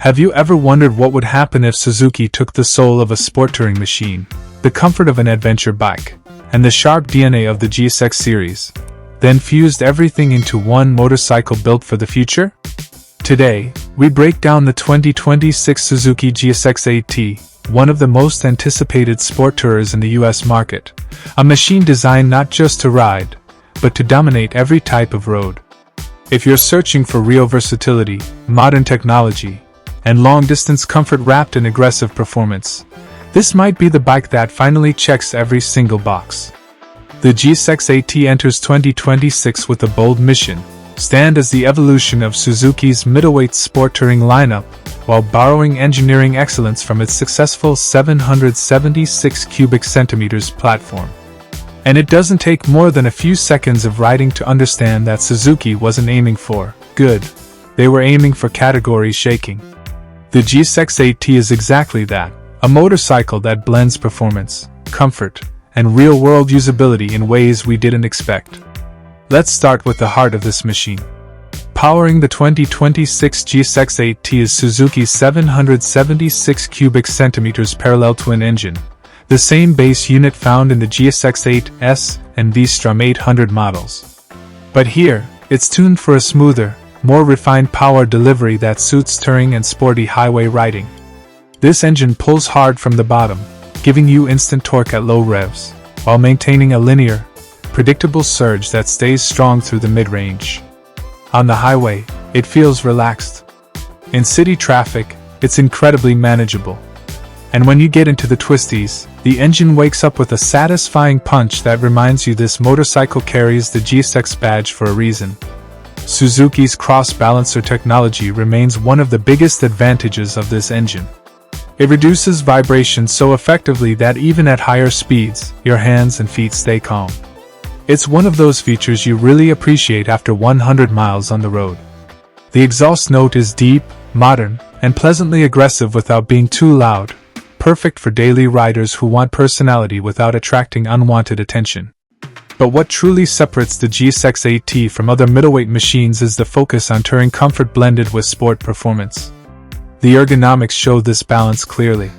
Have you ever wondered what would happen if Suzuki took the soul of a sport touring machine, the comfort of an adventure bike, and the sharp DNA of the GSX series, then fused everything into one motorcycle built for the future? Today, we break down the 2026 Suzuki GSX-8T, one of the most anticipated sport tourers in the US market, a machine designed not just to ride, but to dominate every type of road. If you're searching for real versatility, modern technology, and long-distance comfort wrapped in aggressive performance, this might be the bike that finally checks every single box. The GSX-8T enters 2026 with a bold mission: stand as the evolution of Suzuki's middleweight sport touring lineup, while borrowing engineering excellence from its successful 776 cubic centimeters platform. And it doesn't take more than a few seconds of riding to understand that Suzuki wasn't aiming for good. They were aiming for category shaking. The GSX-8T is exactly that, a motorcycle that blends performance, comfort, and real-world usability in ways we didn't expect. Let's start with the heart of this machine. Powering the 2026 GSX-8T is Suzuki's 776 cubic centimeters parallel twin engine, the same base unit found in the GSX-8S and V-Strom 800 models. But here, it's tuned for a smoother, more refined power delivery that suits touring and sporty highway riding. This engine pulls hard from the bottom, giving you instant torque at low revs, while maintaining a linear, predictable surge that stays strong through the mid-range. On the highway, it feels relaxed. In city traffic, it's incredibly manageable. And when you get into the twisties, the engine wakes up with a satisfying punch that reminds you this motorcycle carries the GSX badge for a reason. Suzuki's cross-balancer technology remains one of the biggest advantages of this engine. It reduces vibration so effectively that even at higher speeds, your hands and feet stay calm. It's one of those features you really appreciate after 100 miles on the road. The exhaust note is deep, modern, and pleasantly aggressive without being too loud, perfect for daily riders who want personality without attracting unwanted attention. But what truly separates the GSX-8T from other middleweight machines is the focus on touring comfort blended with sport performance. The ergonomics show this balance clearly.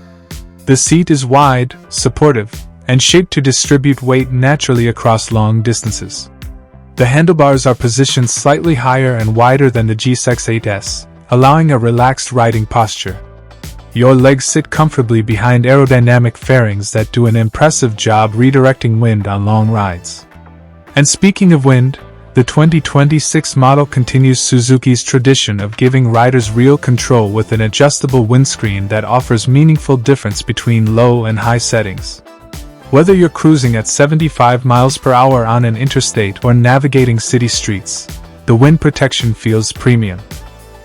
The seat is wide, supportive, and shaped to distribute weight naturally across long distances. The handlebars are positioned slightly higher and wider than the GSX-8S, allowing a relaxed riding posture. Your legs sit comfortably behind aerodynamic fairings that do an impressive job redirecting wind on long rides. And speaking of wind, the 2026 model continues Suzuki's tradition of giving riders real control with an adjustable windscreen that offers meaningful difference between low and high settings. Whether you're cruising at 75 miles per hour on an interstate or navigating city streets, the wind protection feels premium.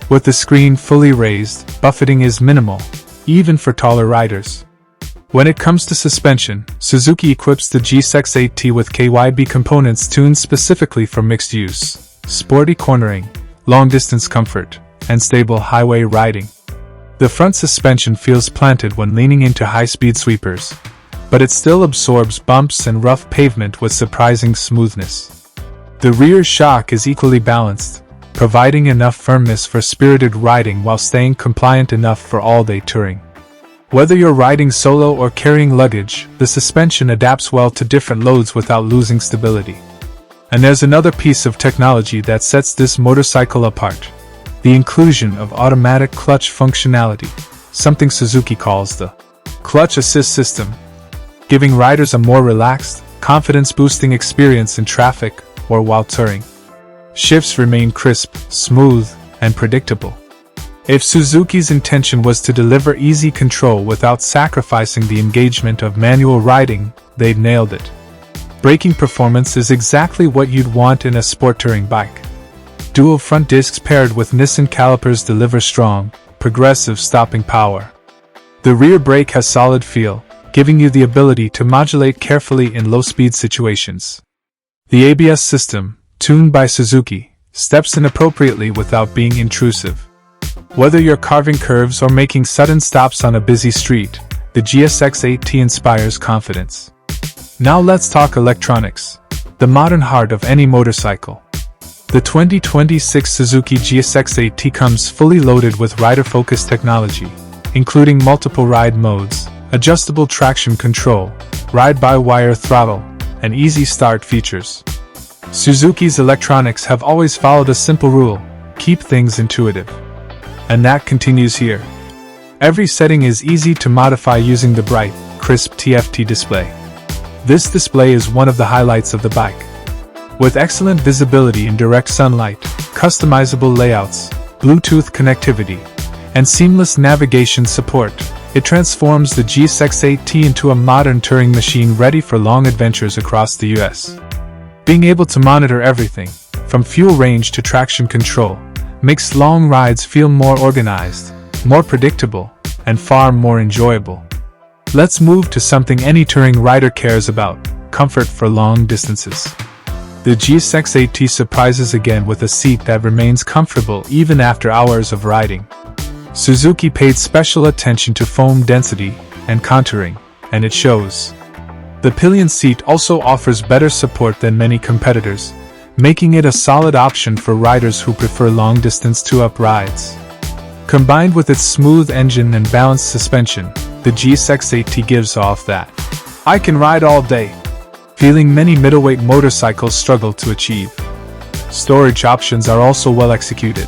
With the screen fully raised, buffeting is minimal, even for taller riders. When it comes to suspension, Suzuki equips the GSX-8T with KYB components tuned specifically for mixed use, sporty cornering, long-distance comfort, and stable highway riding. The front suspension feels planted when leaning into high-speed sweepers, but it still absorbs bumps and rough pavement with surprising smoothness. The rear shock is equally balanced, providing enough firmness for spirited riding while staying compliant enough for all-day touring. Whether you're riding solo or carrying luggage, the suspension adapts well to different loads without losing stability. And there's another piece of technology that sets this motorcycle apart: the inclusion of automatic clutch functionality, something Suzuki calls the clutch assist system, giving riders a more relaxed, confidence-boosting experience in traffic or while touring. Shifts remain crisp, smooth, and predictable. If Suzuki's intention was to deliver easy control without sacrificing the engagement of manual riding, they'd nailed it. Braking performance is exactly what you'd want in a sport touring bike. Dual front discs paired with Nissan calipers deliver strong, progressive stopping power. The rear brake has solid feel, giving you the ability to modulate carefully in low-speed situations. The ABS system, tuned by Suzuki, steps in appropriately without being intrusive. Whether you're carving curves or making sudden stops on a busy street, the GSX-8T inspires confidence. Now let's talk electronics, the modern heart of any motorcycle. The 2026 Suzuki GSX-8T comes fully loaded with rider-focused technology, including multiple ride modes, adjustable traction control, ride-by-wire throttle, and easy start features. Suzuki's electronics have always followed a simple rule: keep things intuitive. And that continues here. Every setting is easy to modify using the bright, crisp TFT display. This display is one of the highlights of the bike. With excellent visibility in direct sunlight, customizable layouts, Bluetooth connectivity, and seamless navigation support, it transforms the GSX-8T into a modern touring machine ready for long adventures across the US. Being able to monitor everything, from fuel range to traction control, makes long rides feel more organized, more predictable, and far more enjoyable. Let's move to something any touring rider cares about: comfort for long distances. The GSX-8T surprises again with a seat that remains comfortable even after hours of riding. Suzuki paid special attention to foam density and contouring, and it shows. The pillion seat also offers better support than many competitors, making it a solid option for riders who prefer long-distance two-up rides. Combined with its smooth engine and balanced suspension, the GSX-8T gives off that "I can ride all day" feeling many middleweight motorcycles struggle to achieve. Storage options are also well executed.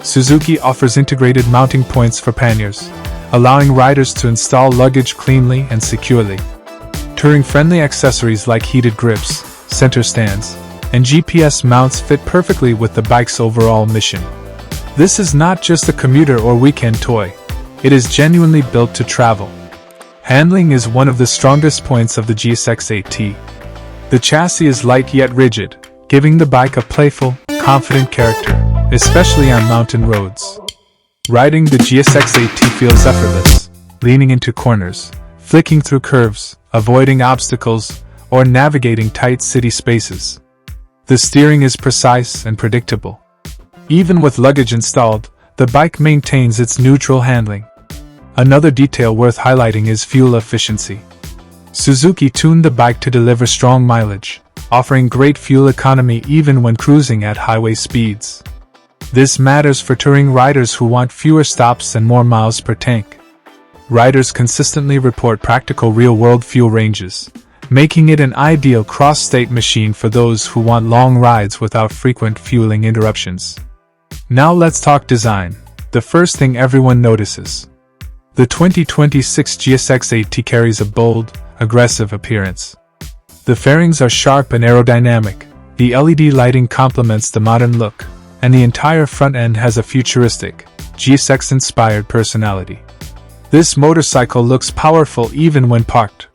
Suzuki offers integrated mounting points for panniers, allowing riders to install luggage cleanly and securely. Touring-friendly accessories like heated grips, center stands, and GPS mounts fit perfectly with the bike's overall mission. This is not just a commuter or weekend toy. It is genuinely built to travel. Handling is one of the strongest points of the GSX-8T. The chassis is light yet rigid, giving the bike a playful, confident character, especially on mountain roads. Riding the GSX-8T feels effortless, leaning into corners, flicking through curves, avoiding obstacles, or navigating tight city spaces. The steering is precise and predictable. Even with luggage installed, the bike maintains its neutral handling. Another detail worth highlighting is fuel efficiency. Suzuki tuned the bike to deliver strong mileage, offering great fuel economy even when cruising at highway speeds. This matters for touring riders who want fewer stops and more miles per tank. Riders consistently report practical real-world fuel ranges, making it an ideal cross-state machine for those who want long rides without frequent fueling interruptions. Now let's talk design, the first thing everyone notices. The 2026 GSX-8T carries a bold, aggressive appearance. The fairings are sharp and aerodynamic, the LED lighting complements the modern look, and the entire front end has a futuristic, GSX-inspired personality. This motorcycle looks powerful even when parked.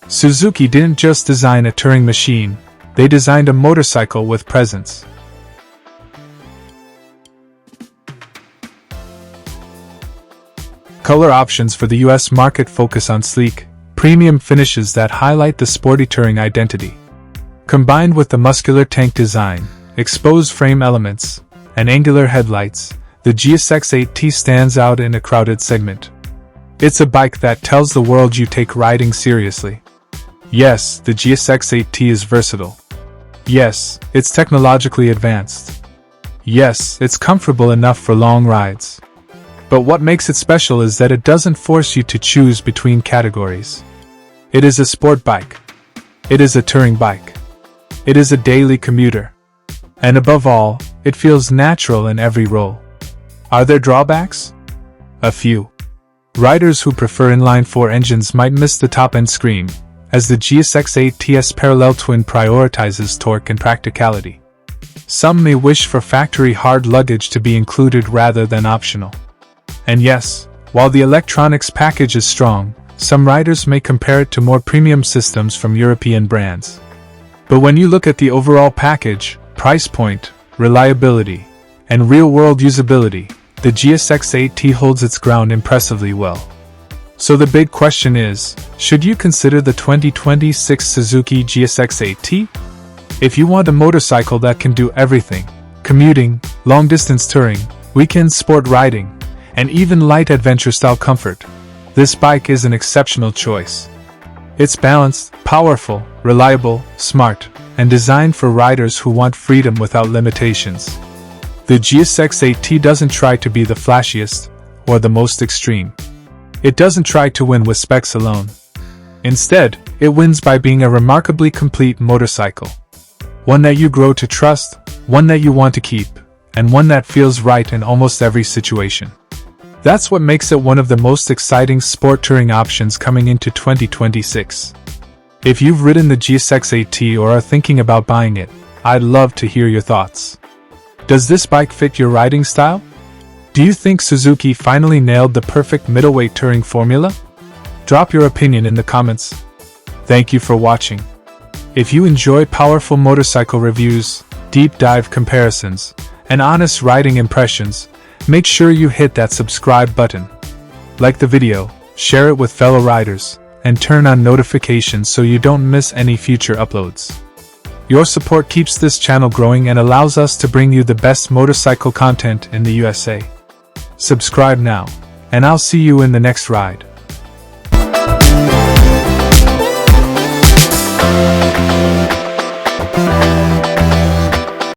Suzuki didn't just design a touring machine, they designed a motorcycle with presence. Color options for the US market focus on sleek, premium finishes that highlight the sporty touring identity. Combined with the muscular tank design, exposed frame elements, and angular headlights, the GSX-8T stands out in a crowded segment. It's a bike that tells the world you take riding seriously. Yes, the GSX-8T is versatile. Yes, it's technologically advanced. Yes, it's comfortable enough for long rides. But what makes it special is that it doesn't force you to choose between categories. It is a sport bike. It is a touring bike. It is a daily commuter. And above all, it feels natural in every role. Are there drawbacks? A few. Riders who prefer inline-4 engines might miss the top-end scream, as the GSX-8T's parallel twin prioritizes torque and practicality. Some may wish for factory-hard luggage to be included rather than optional. And yes, while the electronics package is strong, some riders may compare it to more premium systems from European brands. But when you look at the overall package, price point, reliability, and real-world usability, the GSX-8T holds its ground impressively well. So the big question is, should you consider the 2026 Suzuki GSX-8T? If you want a motorcycle that can do everything, commuting, long-distance touring, weekend sport riding, and even light adventure-style comfort, this bike is an exceptional choice. It's balanced, powerful, reliable, smart, and designed for riders who want freedom without limitations. The GSX-8T doesn't try to be the flashiest or the most extreme. It doesn't try to win with specs alone. Instead, it wins by being a remarkably complete motorcycle. One that you grow to trust, one that you want to keep, and one that feels right in almost every situation. That's what makes it one of the most exciting sport touring options coming into 2026. If you've ridden the GSX-8T or are thinking about buying it, I'd love to hear your thoughts. Does this bike fit your riding style? Do you think Suzuki finally nailed the perfect middleweight touring formula? Drop your opinion in the comments. Thank you for watching. If you enjoy powerful motorcycle reviews, deep dive comparisons, and honest riding impressions, make sure you hit that subscribe button. Like the video, share it with fellow riders, and turn on notifications so you don't miss any future uploads. Your support keeps this channel growing and allows us to bring you the best motorcycle content in the USA. Subscribe now, and I'll see you in the next ride.